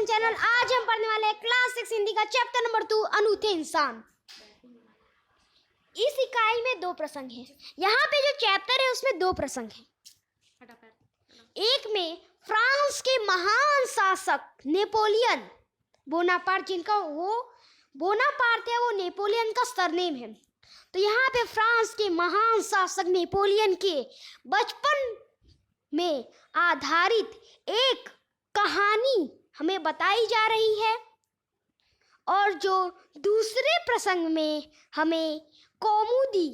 Education channel. आज हम पढ़ने वाले हैं क्लास 6 हिंदी का चैप्टर नंबर 2 अनूठे इंसान। इस इकाई में 2 प्रसंग हैं। यहाँ पे जो चैप्टर है उसमें 2 प्रसंग हैं। एक में फ्रांस के महान शासक नेपोलियन बोनापार्ट, जिनका वो बोनापार्ट है, वो नेपोलियन का सरनेम है। तो यहाँ पे फ्रांस के महान शासक नेपोलियन के बचपन में आधारित एक कहानी हमें बताई जा रही है। और जो दूसरे प्रसंग में हमें कौमुदी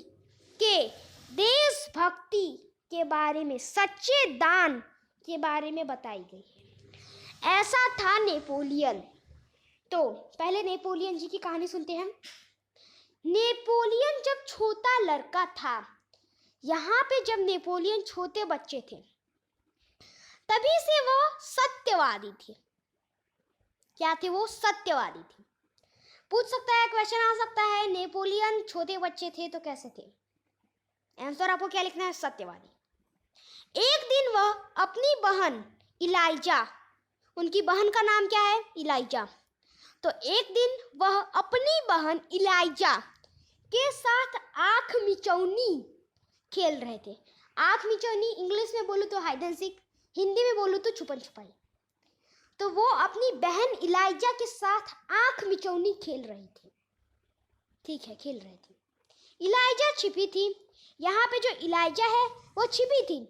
के देशभक्ति के बारे में, सच्चे दान के बारे में बताई गई है। ऐसा था नेपोलियन। तो पहले नेपोलियन जी की कहानी सुनते हैं। नेपोलियन जब छोटा लड़का था, यहाँ पे जब नेपोलियन छोटे बच्चे थे, तभी से वो सत्यवादी थे। क्या थे वो? सत्यवादी थे। पूछ सकता है, क्वेश्चन आ सकता है, नेपोलियन छोटे बच्चे थे तो कैसे थे? आंसर आपको क्या लिखना है? सत्यवादी। एक दिन वह अपनी बहन इलाइजा, उनकी बहन का नाम क्या है? इलाइजा। तो एक दिन वह अपनी बहन इलाइजा के साथ आंख मिचौनी खेल रहे थे। आंख मिचौनी इंग्लिश में बोलूँ तो हाइड एंड सीक, हिंदी में बोलूँ तो छुपन छुपाई। तो वो अपनी बहन इलाइजा के साथ आंख मिचौनी खेल रही थी। ठीक है, खेल रहे थे। इलाइजा छिपी थी। यहाँ पे जो इलाइजा है वो छिपी थी,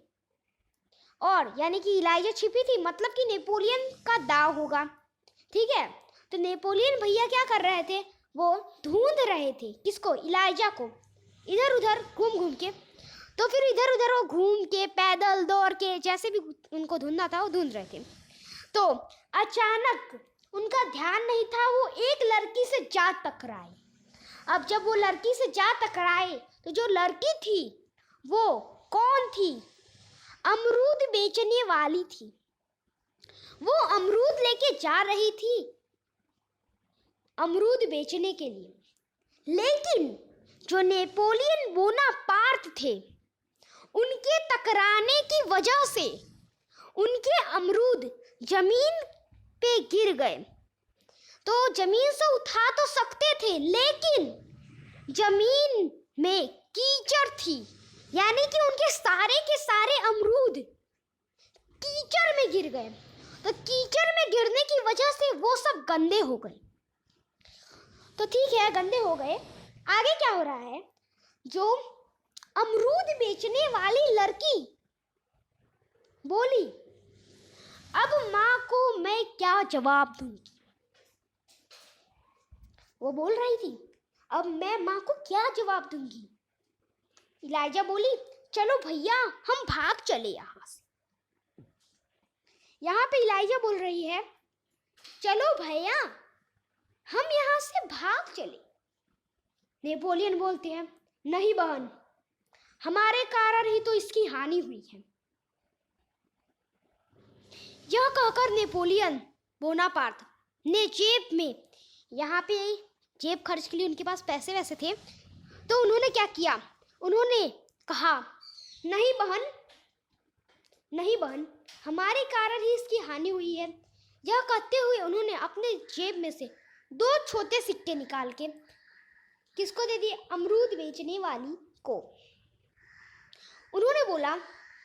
और यानी कि इलाइजा छिपी थी मतलब कि नेपोलियन का दाव होगा। ठीक है, तो नेपोलियन भैया क्या कर रहे थे? वो ढूंढ रहे थे। किसको? इलाइजा को, इधर उधर घूम घूम के। तो फिर इधर उधर वो घूम के, पैदल दौड़ के, जैसे भी उनको ढूंढना था वो ढूंढ रहे थे। तो अचानक उनका ध्यान नहीं था, वो एक लड़की से जा टकराए। अब जब वो लड़की से जा टकराए तो जो लड़की थी वो कौन थी? अमरूद बेचने वाली थी। वो अमरूद लेके जा रही थी अमरूद बेचने के लिए, लेकिन जो नेपोलियन बोनापार्ट थे, उनके टकराने की वजह से उनके अमरूद जमीन पे गिर गए। तो जमीन से उठा तो सकते थे, लेकिन जमीन में कीचड़ थी, यानी कि उनके सारे के सारे अमरूद कीचड़ में गिर गए। तो कीचड़ में गिरने की वजह से वो सब गंदे हो गए। तो ठीक है, गंदे हो गए। आगे क्या हो रहा है? जो अमरूद बेचने वाली लड़की बोली, अब माँ को मैं क्या जवाब दूंगी? वो बोल रही थी, अब मैं माँ को क्या जवाब दूंगी? इलाइजा बोली, चलो भैया हम भाग चले यहाँ से। यहाँ पे इलाइजा बोल रही है, चलो भैया हम यहाँ से भाग चले। नेपोलियन बोलते हैं, नहीं बहन, हमारे कारण ही तो इसकी हानि हुई है। यह कहकर नेपोलियन बोनापार्ट ने जेब में, यहाँ पे जेब खर्च के लिए उनके पास पैसे वैसे थे, तो उन्होंने क्या किया? उन्होंने कहा, नहीं बहन, नहीं बहन, हमारे कारण ही इसकी हानि हुई है। यह कहते हुए उन्होंने अपने जेब में से 2 छोटे सिक्के निकाल के किसको दे दिए? अमरूद बेचने वाली को। उन्होंने बोला,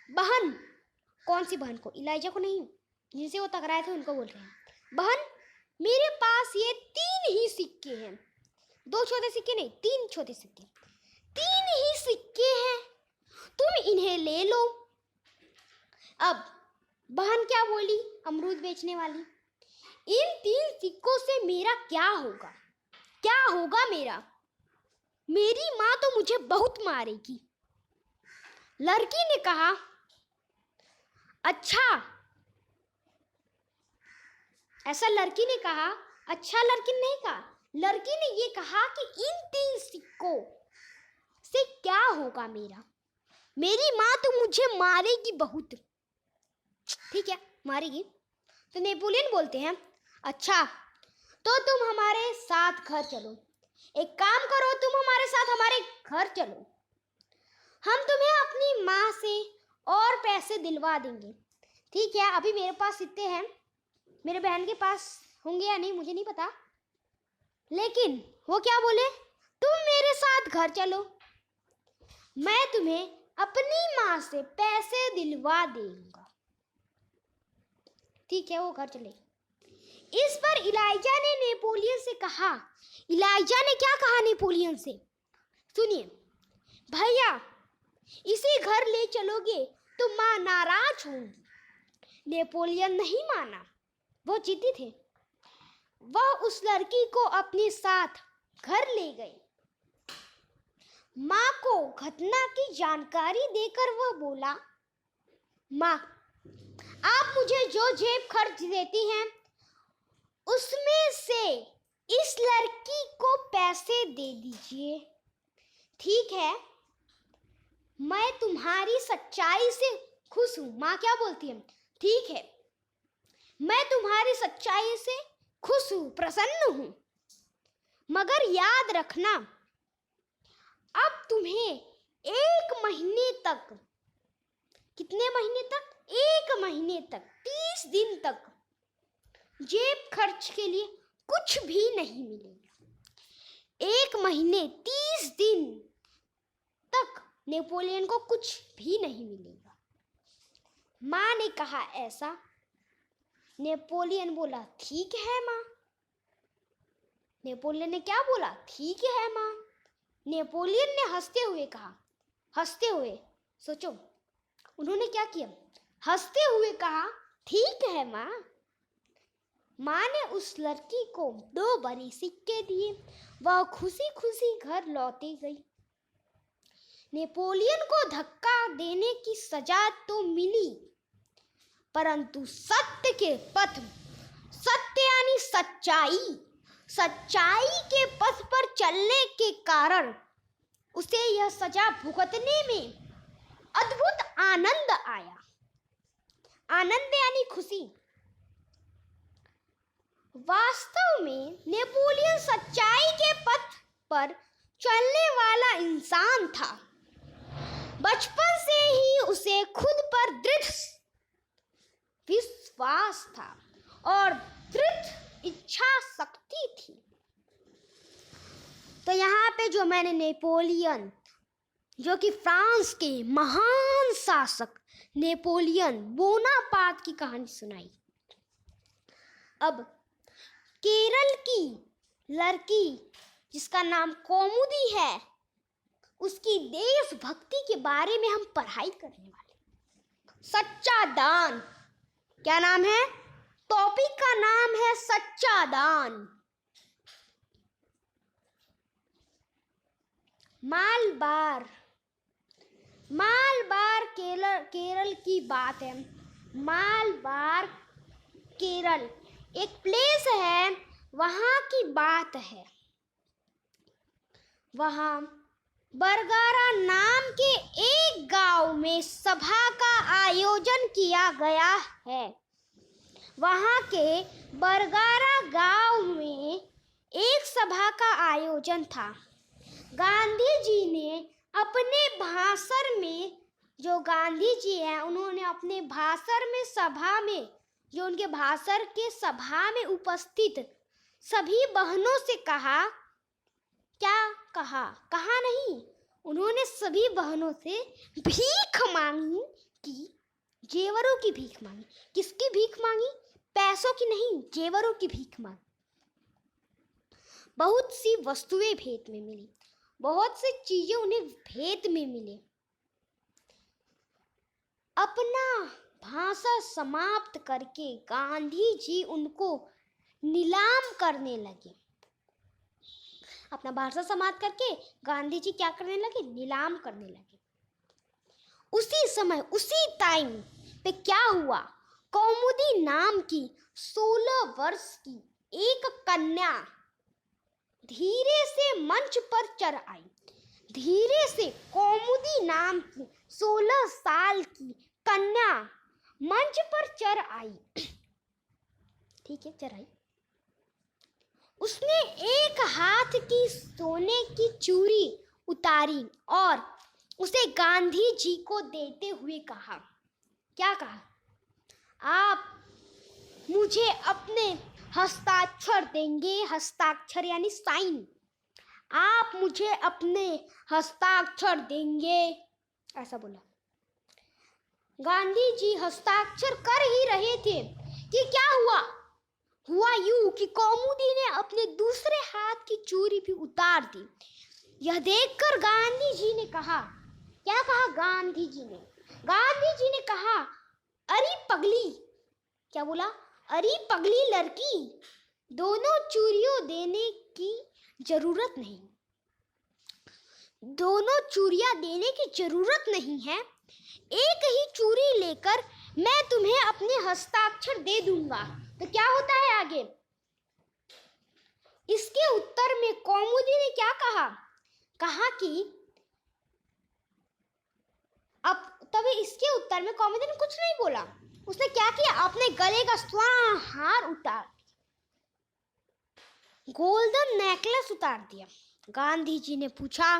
बहन, कौन सी बहन को? इलाइजा को नहीं, जिनसे वो टकराए थे उनको बोल रहे हैं। बहन, मेरे पास ये 3 ही सिक्के हैं। 2 छोटे सिक्के नहीं, 3 छोटे सिक्के। 3 ही सिक्के हैं, तुम इन्हें ले लो। अब बहन क्या बोली? अमरूद बेचने वाली, इन 3 सिक्कों से मेरा क्या होगा? क्या होगा मेरा? मेरी माँ तो मुझे बहुत मारेगी। लड़की ने कहा, अच्छा। ऐसा लड़की ने कहा, अच्छा लड़की ने नहीं कहा। लड़की ने ये कहा कि इन 3 सिक्कों से क्या होगा मेरा? मेरी माँ तो मुझे मारेगी बहुत। ठीक है, मारेगी। तो नेपोलियन बोलते हैं, अच्छा तो तुम हमारे साथ घर चलो। एक काम करो, तुम हमारे साथ हमारे घर चलो, हम तुम्हें अपनी माँ से और पैसे दिलवा देंगे। ठीक है, अभी मेरे पास इतने हैं, मेरे बहन के पास होंगे या नहीं मुझे नहीं पता, लेकिन वो क्या बोले, तुम मेरे साथ घर चलो, मैं तुम्हें अपनी माँ से पैसे दिलवा दूंगा। ठीक है, वो घर चले। इस पर इलाइजा ने नेपोलियन से कहा, इलाइजा ने क्या कहा नेपोलियन से, सुनिए, भैया इसी घर ले चलोगे तो माँ नाराज होंगी। नेपोलियन नहीं माना, वो जिद्दी थे। वह उस लड़की को अपने साथ घर ले गए। माँ को घटना की जानकारी देकर वह बोला, माँ आप मुझे जो जेब खर्च देती हैं उसमें से इस लड़की को पैसे दे दीजिए। ठीक है, मैं तुम्हारी सच्चाई से खुश हूँ। माँ क्या बोलती है, ठीक है, मैं तुम्हारी सच्चाई से खुश हूँ, प्रसन्न हूँ, मगर याद रखना अब तुम्हें 1 महीने तक, कितने महीने तक, 1 महीने तक, 30 दिन तक जेब खर्च के लिए कुछ भी नहीं मिलेगा। 1 महीने 30 दिन तक नेपोलियन को कुछ भी नहीं मिलेगा। माँ ने कहा ऐसा। नेपोलियन बोला, ठीक है माँ। नेपोलियन ने क्या बोला, ठीक है माँ। नेपोलियन ने हंसते हुए कहा, हंसते हुए, सोचो उन्होंने क्या किया, हंसते हुए कहा, ठीक है माँ। माँ ने उस लड़की को 2 बड़े सिक्के दिए। वह खुशी खुशी घर लौटी गई। नेपोलियन को धक्का देने की सजा तो मिली, परंतु सत्य के पथ, सत्य यानी सच्चाई, सच्चाई के पथ पर चलने के कारण उसे यह सजा भुगतने में अद्भुत आनंद आया। आनंद यानी खुशी। वास्तव में नेपोलियन सच्चाई के पथ पर चलने वाला इंसान था। बचपन से ही उसे खुद पर दृढ़ विश्वास था और दृढ़ इच्छा शक्ति थी। तो यहाँ पे जो मैंने नेपोलियन, जो कि फ्रांस के महान शासक नेपोलियन बोनापार्ट की कहानी सुनाई। अब केरल की लड़की जिसका नाम कौमुदी है, उसकी देशभक्ति के बारे में हम पढ़ाई करने वाले। सच्चा दान, क्या नाम है, टॉपिक का नाम है सच्चा दान। मालबार, मालबार केरल की बात है। मालबार केरल एक प्लेस है, वहाँ की बात है। वहाँ बरगारा नाम के एक गांव में सभा का आयोजन किया गया है। वहाँ के बरगारा गांव में एक सभा का आयोजन था। गांधी जी ने अपने भाषण में, जो गांधी जी हैं उन्होंने अपने भाषण में, सभा में, जो उनके भाषण के सभा में उपस्थित सभी बहनों से कहा, क्या कहा, कहा नहीं, उन्होंने सभी बहनों से भीख मांगी, कि जेवरों की भीख मांगी। किसकी भीख मांगी, पैसों की नहीं, जेवरों की भीख मांगी। बहुत सी वस्तुएं भेंट में मिली, बहुत सी चीजें उन्हें भेंट में मिले। अपना भाषण समाप्त करके गांधी जी उनको नीलाम करने लगे। अपना भाषण समाप्त करके गांधी जी क्या करने लगे, नीलाम करने लगे। उसी समय, उसी टाइम पे क्या हुआ, कौमुदी नाम की 16 वर्ष की एक कन्या धीरे से मंच पर चढ़ आई। धीरे से कौमुदी नाम की 16 साल की कन्या मंच पर चढ़ आई। ठीक है, चढ़ आई। उसने एक हाथ की सोने की चूड़ी उतारी और उसे गांधी जी को देते हुए कहा, क्या कहा, आप मुझे अपने हस्ताक्षर देंगे। हस्ताक्षर यानी साइन। आप मुझे अपने हस्ताक्षर देंगे, ऐसा बोला। गांधी जी हस्ताक्षर कर ही रहे थे कि क्या हुआ? हुआ यूं कि कौमुदी ने अपने दूसरे हाथ की चूड़ी भी उतार दी। यह देखकर गांधी जी ने कहा, क्या कहा गांधी जी ने? गांधी जी ने कहा, अरे पगली, क्या बोला? अरे पगली लड़की, दोनों चूड़ियों देने की जरूरत नहीं। दोनों चूड़ियां देने की जरूरत नहीं है। एक ही चूड़ी लेकर मैं तुम्हें अपने हस्ताक्षर दे दूंगा। तो क्या होता है आगे? इसके उत्तर में कौमुदी ने क्या कहा? कहा कि अब तभी इसके उत्तर में कौमुदी ने कुछ नहीं बोला। उसने क्या किया? अपने गले का स्वर्ण हार उतार, गोल्डन नेकलेस उतार दिया। गांधी जी ने पूछा,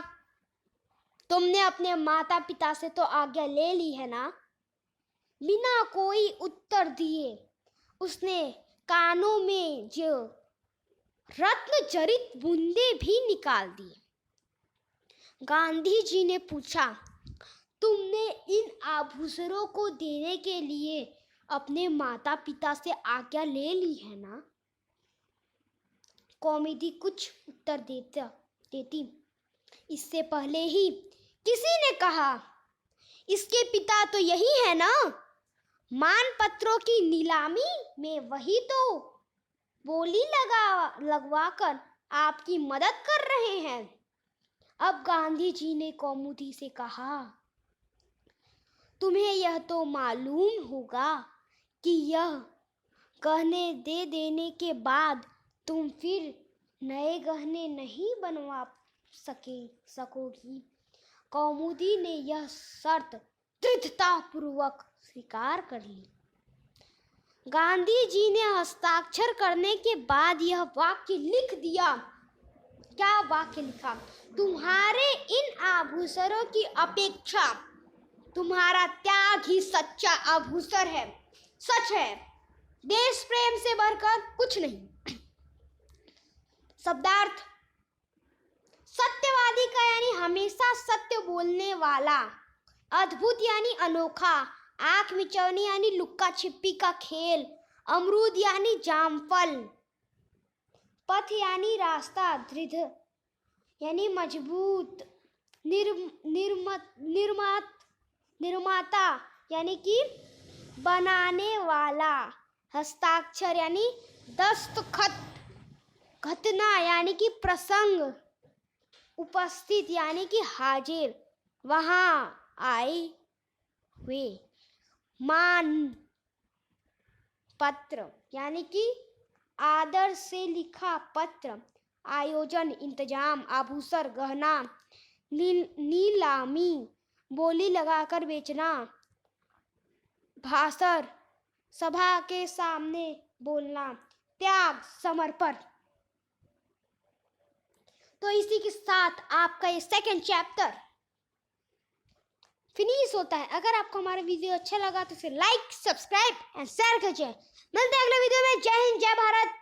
तुमने अपने माता पिता से तो आज्ञा ले ली है ना? बिना कोई उत्तर दिए उसने कानों में जो रत्न जड़ित बूंदे भी निकाल दिए। गांधी जी ने पूछा, तुमने इन आभूषणों को देने के लिए अपने माता पिता से आज्ञा ले ली है ना? कौमुदी कुछ उत्तर देती इससे पहले ही किसी ने कहा, इसके पिता तो यही है ना? मानपत्रों की नीलामी में वही तो बोली लगवाकर आपकी मदद कर रहे हैं। अब गांधी जी ने कौमुदी से कहा, तुम्हें यह तो मालूम होगा कि यह गहने दे देने के बाद तुम फिर नए गहने नहीं बनवा सकोगी। कौमुदी ने यह शर्त दृढ़तापूर्वक स्वीकार कर ली। गांधी जी ने हस्ताक्षर करने के बाद यह वाक्य लिख दिया। क्या वाक्य लिखा? तुम्हारे इन आभूषणों की अपेक्षा तुम्हारा त्याग ही सच्चा आभूषण है। सच है, देश प्रेम से बढ़कर कुछ नहीं। शब्दार्थ, सत्यवादी का यानी हमेशा सत्य बोलने वाला, अद्भुत यानी अनोखा, आंख मिचौनी यानी लुक्का छिपी का खेल, अमरूद यानी जामफल, पथ यानी रास्ता, दृढ़ यानी मजबूत, निर्माता यानी कि बनाने वाला, हस्ताक्षर यानी दस्तखत, घटना यानी कि प्रसंग, उपस्थित यानी कि हाजिर, वहां आए हुए, मान पत्र यानी कि आदर से लिखा पत्र, आयोजन, इंतजाम, आभूषण, गहना, नीलामी, बोली लगाकर बेचना, भाषण, सभा के सामने बोलना, त्याग, समर्पण। तो इसी के साथ आपका ये सेकंड चैप्टर फिनिश होता है। अगर आपको हमारा वीडियो अच्छा लगा तो इसे लाइक, सब्सक्राइब एंड शेयर कीजिए। मिलते हैं अगले वीडियो में। जय हिंद, जय भारत।